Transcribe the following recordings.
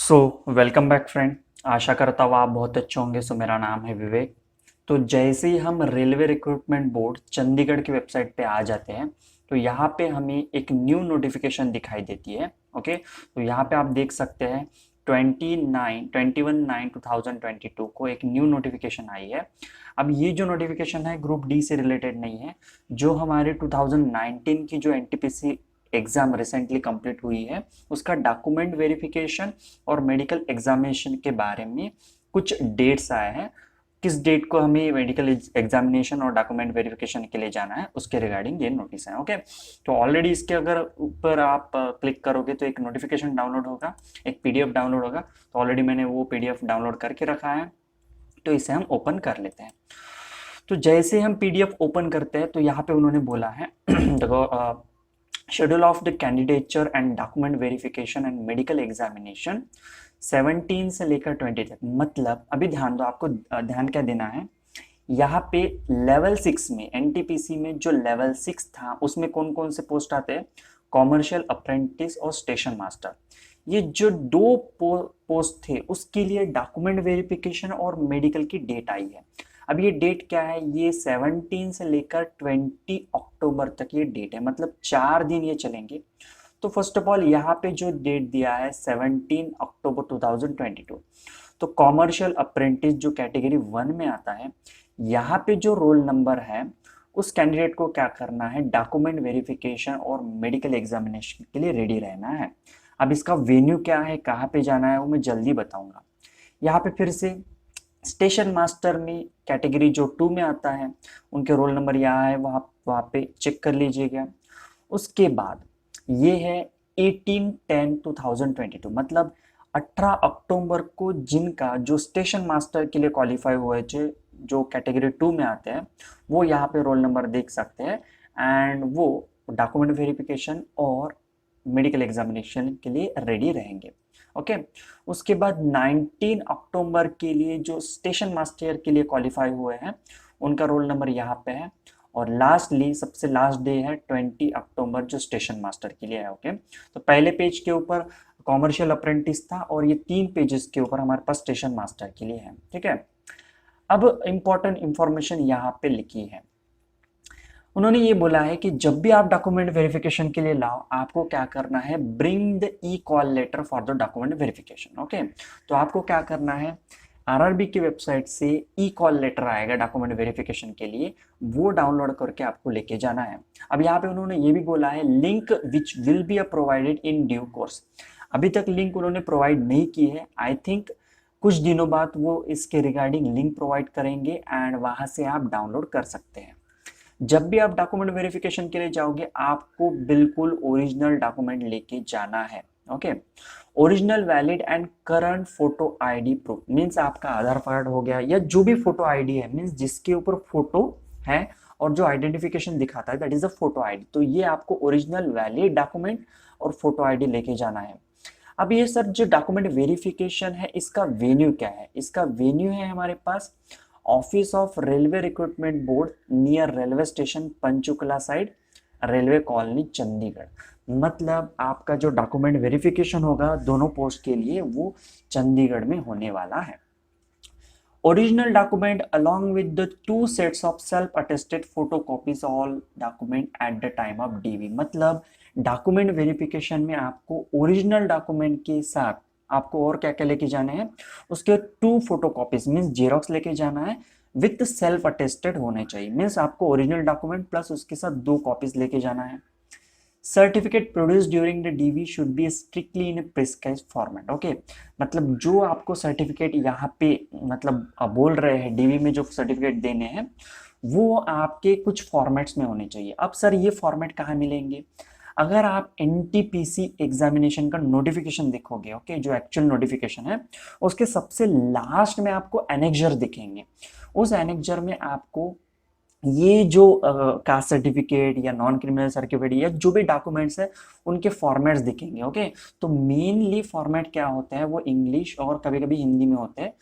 सो welcome back friend. आशा करता हूँ आप बहुत अच्छे होंगे। मेरा नाम है विवेक। तो जैसे ही हम रेलवे रिक्रूटमेंट बोर्ड चंडीगढ़ की वेबसाइट पे आ जाते हैं तो यहाँ पे हमें एक न्यू नोटिफिकेशन दिखाई देती है। ओके, तो यहाँ पे आप देख सकते हैं 21/9/2022 को एक न्यू नोटिफिकेशन आई है। अब ये जो नोटिफिकेशन है ग्रुप डी से रिलेटेड नहीं है। जो हमारे 2019 की जो एनटीपीसी एग्जाम रिसेंटली कंप्लीट हुई है उसका डॉक्यूमेंट वेरिफिकेशन और मेडिकल एग्जामिनेशन के बारे में कुछ डेट्स आए हैं। किस डेट को हमें मेडिकल एग्जामिनेशन और डॉक्यूमेंट वेरिफिकेशन के लिए जाना है उसके रिगार्डिंग ये नोटिस है। ओके, तो ऑलरेडी इसके अगर ऊपर आप क्लिक करोगे तो एक नोटिफिकेशन डाउनलोड होगा, एक पीडीएफ डाउनलोड होगा। तो ऑलरेडी मैंने वो पीडीएफ डाउनलोड करके रखा है, तो इसे हम ओपन कर लेते हैं। तो जैसे हम पीडीएफ ओपन करते हैं तो यहाँ पे उन्होंने बोला है देखो, schedule of the candidature and document verification and medical examination 17 से लेकर 20 तक। मतलब अभी ध्यान दो, आपको ध्यान क्या देना है। यहाँ पे लेवल 6 में एनटीपीसी में जो लेवल 6 था उसमें कौन कौन से पोस्ट आते हैं? कॉमर्शियल अप्रेंटिस और स्टेशन मास्टर। ये जो दो पोस्ट थे उसके लिए डॉक्यूमेंट वेरिफिकेशन और मेडिकल की डेट आई है। अब ये डेट क्या है? ये 17 से लेकर 20 अक्टूबर तक ये डेट है, मतलब 4 दिन ये चलेंगे। तो फर्स्ट ऑफ ऑल यहाँ पे जो डेट दिया है 17 अक्टूबर 2022, तो कॉमर्शियल अप्रेंटिस जो कैटेगरी 1 में आता है, यहाँ पे जो रोल नंबर है उस कैंडिडेट को क्या करना है? डॉक्यूमेंट वेरिफिकेशन और मेडिकल एग्जामिनेशन के लिए रेडी रहना है। अब इसका वेन्यू क्या है, कहाँ पे जाना है, वो मैं जल्दी बताऊंगा। यहाँ पे फिर से स्टेशन मास्टर में कैटेगरी जो 2 में आता है उनके रोल नंबर यहाँ है, वहाँ पे चेक कर लीजिएगा। उसके बाद ये है 18/10/2022, मतलब 18 अक्टूबर को जिनका जो स्टेशन मास्टर के लिए क्वालिफाई हुए थे, जो कैटेगरी 2 में आते हैं, वो यहाँ पे रोल नंबर देख सकते हैं एंड वो डॉक्यूमेंट वेरिफिकेशन और मेडिकल एग्जामिनेशन के लिए रेडी रहेंगे। ओके, उसके बाद 19 अक्टूबर के लिए जो स्टेशन मास्टर के लिए क्वालिफाई हुए हैं उनका रोल नंबर यहाँ पे है। और लास्टली सबसे लास्ट डे है 20 अक्टूबर जो स्टेशन मास्टर के लिए है। ओके, तो पहले पेज के ऊपर कॉमर्शियल अप्रेंटिस था और ये 3 पेजेस के ऊपर हमारे पास स्टेशन मास्टर के लिए है। ठीक है, अब इंपॉर्टेंट इंफॉर्मेशन यहाँ पे लिखी है। उन्होंने ये बोला है कि जब भी आप डॉक्यूमेंट वेरिफिकेशन के लिए लाओ, आपको क्या करना है? Bring the e call letter for the document verification. Okay, तो आपको क्या करना है? आरआरबी की वेबसाइट से ई कॉल लेटर आएगा डॉक्यूमेंट वेरिफिकेशन के लिए, वो डाउनलोड करके आपको लेके जाना है। अब यहाँ पे उन्होंने ये भी बोला है link which will be provided in due course. अभी तक लिंक उन्होंने प्रोवाइड नहीं की है, आई थिंक कुछ दिनों बाद वो इसके रिगार्डिंग लिंक प्रोवाइड करेंगे एंड वहां से आप डाउनलोड कर सकते हैं। जब भी आप डॉक्यूमेंट वेरिफिकेशन के लिए जाओगे आपको बिल्कुल ओरिजिनल डॉक्यूमेंट लेके जाना है। Okay, original valid and current photo ID proof means आपका आधार कार्ड हो गया या जो भी फोटो आईडी है, मीन्स जिसके ऊपर फोटो है और जो आइडेंटिफिकेशन दिखाता है that is a photo ID. तो ये आपको ओरिजिनल वैलिड डॉक्यूमेंट और फोटो आईडी लेके जाना है। अब ये सर जो डॉक्यूमेंट वेरिफिकेशन है इसका वेन्यू क्या है? इसका वेन्यू है हमारे पास office of railway recruitment board near railway station Panchkula side, railway colony Chandigarh. मतलब आपका जो डॉक्यूमेंट वेरिफिकेशन होगा दोनों पोस्ट के लिए वो चंडीगढ़ में होने वाला है। Original document along with the 2 sets of self attested photocopies all document at the time of DV. मतलब डॉक्यूमेंट वेरिफिकेशन में आपको ओरिजिनल डॉक्यूमेंट के साथ आपको और क्या क्या लेके जाने हैं? उसके 2 फोटोकॉपीज मीन्स जेरोक्स लेके जाना है, विथ सेल्फ अटेस्टेड होने चाहिए। मीन्स आपको ओरिजिनल डॉक्यूमेंट प्लस उसके साथ 2 कॉपीज लेके जाना है। Certificate produce during the DV should be strictly in prescribed format. Okay, मतलब जो आपको सर्टिफिकेट यहाँ पे मतलब बोल रहे हैं डीवी में जो सर्टिफिकेट देने हैं वो आपके कुछ फॉर्मेट्स में होने चाहिए। अब सर ये फॉर्मेट कहाँ मिलेंगे? अगर आप एनटीपीसी एग्जामिनेशन का नोटिफिकेशन देखोगे, ओके, जो एक्चुअल नोटिफिकेशन है उसके सबसे लास्ट में आपको एनेक्जर दिखेंगे। उस एनेक्जर में आपको ये जो कास्ट सर्टिफिकेट या नॉन क्रिमिनल सर्टिफिकेट या जो भी डॉक्यूमेंट्स है उनके फॉर्मेट्स दिखेंगे। ओके, तो मेनली फॉर्मेट क्या होता है? वो इंग्लिश और कभी कभी हिंदी में होते हैं।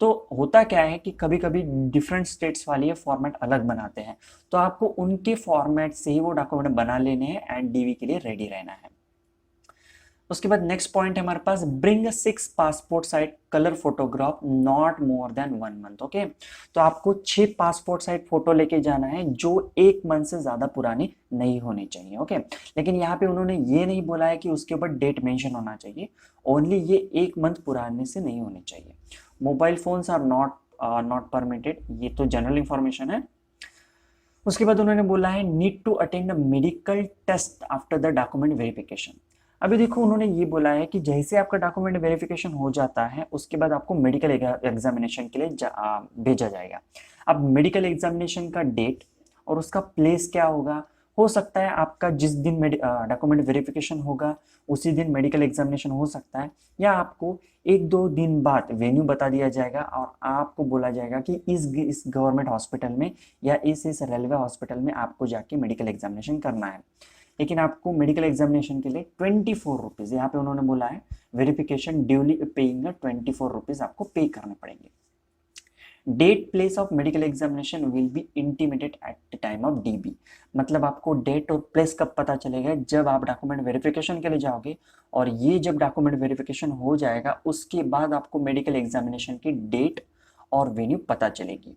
तो होता क्या है कि कभी कभी डिफरेंट स्टेट्स वाले ये फॉर्मेट अलग बनाते हैं, तो आपको उनके फॉर्मेट से ही वो डॉक्यूमेंट बना लेने हैं एंड डीवी के लिए रेडी रहना है। उसके बाद नेक्स्ट पॉइंट है हमारे पास, bring 6 passport size colour photograph not more than 1 month. Okay, तो आपको 6 पासपोर्ट साइज फोटो लेके जाना है जो 1 मंथ से ज्यादा पुरानी नहीं होनी चाहिए। ओके, लेकिन यहाँ पे उन्होंने ये नहीं बोला है कि उसके ऊपर डेट मेंशन होना चाहिए, ओनली ये 1 मंथ पुराने से नहीं होने चाहिए। Mobile phones are not permitted, ये तो जनरल इंफॉर्मेशन है। उसके बाद उन्होंने बोला है need to attend medical test after the document verification. अभी देखो उन्होंने ये बोला है कि जैसे आपका डॉक्यूमेंट वेरिफिकेशन हो जाता है उसके बाद आपको मेडिकल एग्जामिनेशन के लिए भेजा जाएगा। अब मेडिकल एग्जामिनेशन का डेट और उसका प्लेस क्या होगा, हो सकता है आपका जिस दिन डॉक्यूमेंट वेरिफिकेशन होगा उसी दिन मेडिकल एग्जामिनेशन हो सकता है, या आपको 1-2 दिन बाद वेन्यू बता दिया जाएगा और आपको बोला जाएगा कि इस गवर्नमेंट हॉस्पिटल में या इस रेलवे हॉस्पिटल में आपको जाके मेडिकल एग्जामिनेशन करना है। लेकिन आपको मेडिकल एग्जामिनेशन के लिए 24 रुपीज़ यहाँ पे उन्होंने बोला है, वेरिफिकेशन ड्यूली पेइंग 24 रुपीज़ आपको पे करने पड़ेंगे। Date place of medical examination will be intimated at the time of DV, मतलब आपको डेट और प्लेस कब पता चलेगा, जब आप डॉक्यूमेंट वेरिफिकेशन के लिए जाओगे और ये जब डॉक्यूमेंट वेरिफिकेशन हो जाएगा उसके बाद आपको मेडिकल एग्जामिनेशन की डेट और वेन्यू पता चलेगी।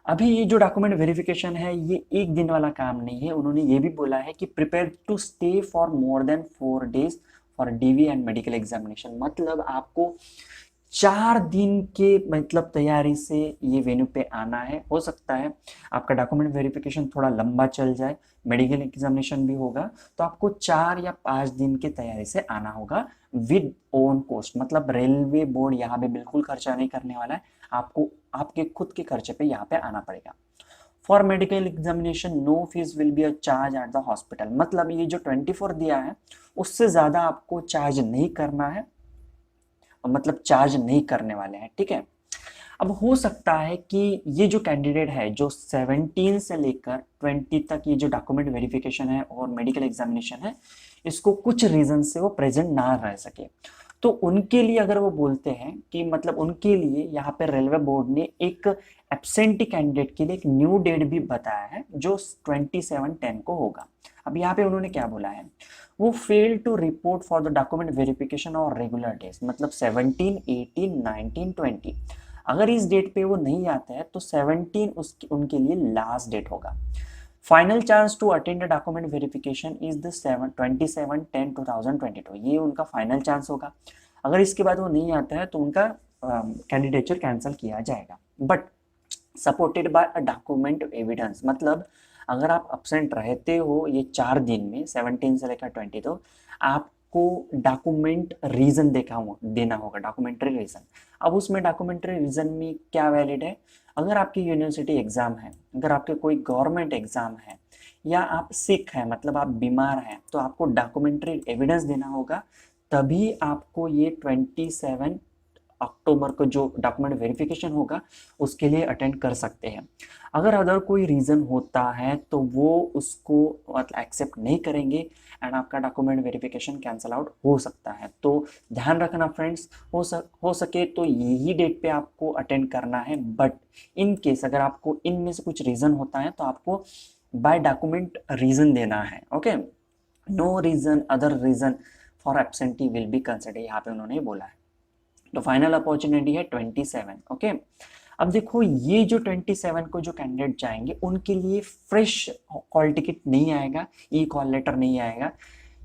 अभी ये जो डॉक्यूमेंट वेरिफिकेशन है ये एक दिन वाला काम नहीं है, उन्होंने ये भी बोला है कि prepare to stay for more than 4 days for DV and medical examination, मतलब आपको 4 दिन के मतलब तैयारी से ये वेन्यू पे आना है। हो सकता है आपका डॉक्यूमेंट वेरिफिकेशन थोड़ा लंबा चल जाए, मेडिकल एग्जामिनेशन भी होगा, तो आपको 4 या 5 दिन के तैयारी से आना होगा विद ओन कॉस्ट, मतलब रेलवे बोर्ड यहाँ पे बिल्कुल खर्चा नहीं करने वाला है, आपको आपके खुद के खर्चे पे यहाँ पे आना पड़ेगा। For medical examination no fees will be a charge at the hospital, मतलब ये जो 24 दिया है उससे ज़्यादा आपको चार्ज नहीं करना है, मतलब चार्ज नहीं करने वाले हैं, ठीक है। अब हो सकता है कि ये जो कैंडिडेट है जो 17 से लेकर 20 तक ये जो डॉक्यूमेंट वेरिफिकेशन है और मेडिकल एग्जामिनेशन है इसको कुछ रीजन से वो प्रेजेंट ना रह सके, तो उनके लिए अगर वो बोलते हैं कि मतलब उनके लिए यहाँ पे रेलवे बोर्ड ने एक एब्सेंटी कैंडिडेट के लिए एक न्यू डेट भी बताया है जो 27/10 को होगा। अब यहाँ पे उन्होंने क्या बोला है, वो fail to report for the document verification और रेगुलर डेज, मतलब 17, 18, 19, 20, अगर इस डेट पे वो नहीं आते हैं तो 17 उनके लिए लास्ट डेट होगा। Final chance to attend document verification is the 27/10/2022, ये उनका फाइनल चांस होगा। अगर इसके बाद वो नहीं आता है तो उनका कैंडिडेचर कैंसिल किया जाएगा, but supported by a document evidence, मतलब अगर आप अब्सेंट रहते हो ये 4 दिन में 17 से लेकर 20, तो आपको डॉक्यूमेंट रीजन देना होगा, डॉक्यूमेंट्री रीजन। अब उसमें डॉक्यूमेंट्री रीजन में क्या वैलिड है, अगर आपकी यूनिवर्सिटी एग्जाम है, अगर आपके कोई गवर्नमेंट एग्जाम है, या आप सिक हैं मतलब आप बीमार हैं, तो आपको डॉक्यूमेंट्री एविडेंस देना होगा, तभी आपको ये 27 अक्टूबर को जो डॉक्यूमेंट वेरिफिकेशन होगा उसके लिए अटेंड कर सकते हैं। अगर अदर कोई रीज़न होता है तो वो उसको मतलब एक्सेप्ट नहीं करेंगे एंड आपका डॉक्यूमेंट वेरिफिकेशन कैंसिल आउट हो सकता है। तो ध्यान रखना फ्रेंड्स, हो सके तो यही डेट पे आपको अटेंड करना है, बट इन केस अगर आपको इनमें से कुछ रीज़न होता है तो आपको बाय डॉक्यूमेंट रीज़न देना है। Okay, no reason other reason for absentee will be consider, यहाँ पे उन्होंने बोला है। तो फाइनल अपॉर्चुनिटी है 27। ओके, अब देखो ये जो 27 को जो कैंडिडेट जाएंगे उनके लिए फ्रेश हॉल टिकट नहीं आएगा, ई कॉल लेटर नहीं आएगा,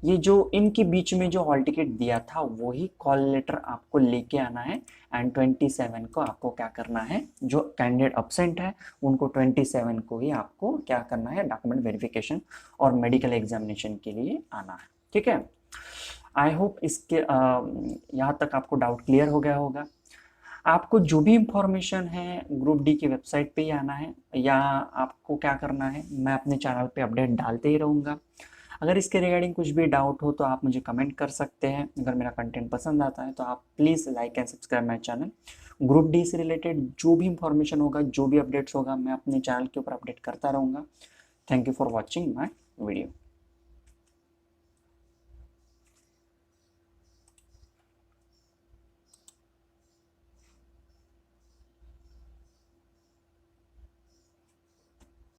ये जो इनके बीच में जो हॉल टिकट दिया था वही कॉल लेटर आपको लेके आना है। एंड 27 को आपको क्या करना है, जो कैंडिडेट अब्सेंट है उनको 27 को ही आपको क्या करना है, डॉक्यूमेंट वेरिफिकेशन और मेडिकल एग्जामिनेशन के लिए आना है, ठीक है। आई होप इसके यहाँ तक आपको डाउट क्लियर हो गया होगा। आपको जो भी इंफॉर्मेशन है ग्रुप डी की वेबसाइट पे ही आना है, या आपको क्या करना है, मैं अपने चैनल पे अपडेट डालते ही रहूँगा। अगर इसके रिगार्डिंग कुछ भी डाउट हो तो आप मुझे कमेंट कर सकते हैं। अगर मेरा कंटेंट पसंद आता है तो आप please like and subscribe my channel. Group D से रिलेटेड जो भी इंफॉर्मेशन होगा, जो भी अपडेट्स होगा, मैं अपने चैनल के ऊपर अपडेट करता रहूँगा। Thank you for watching my video.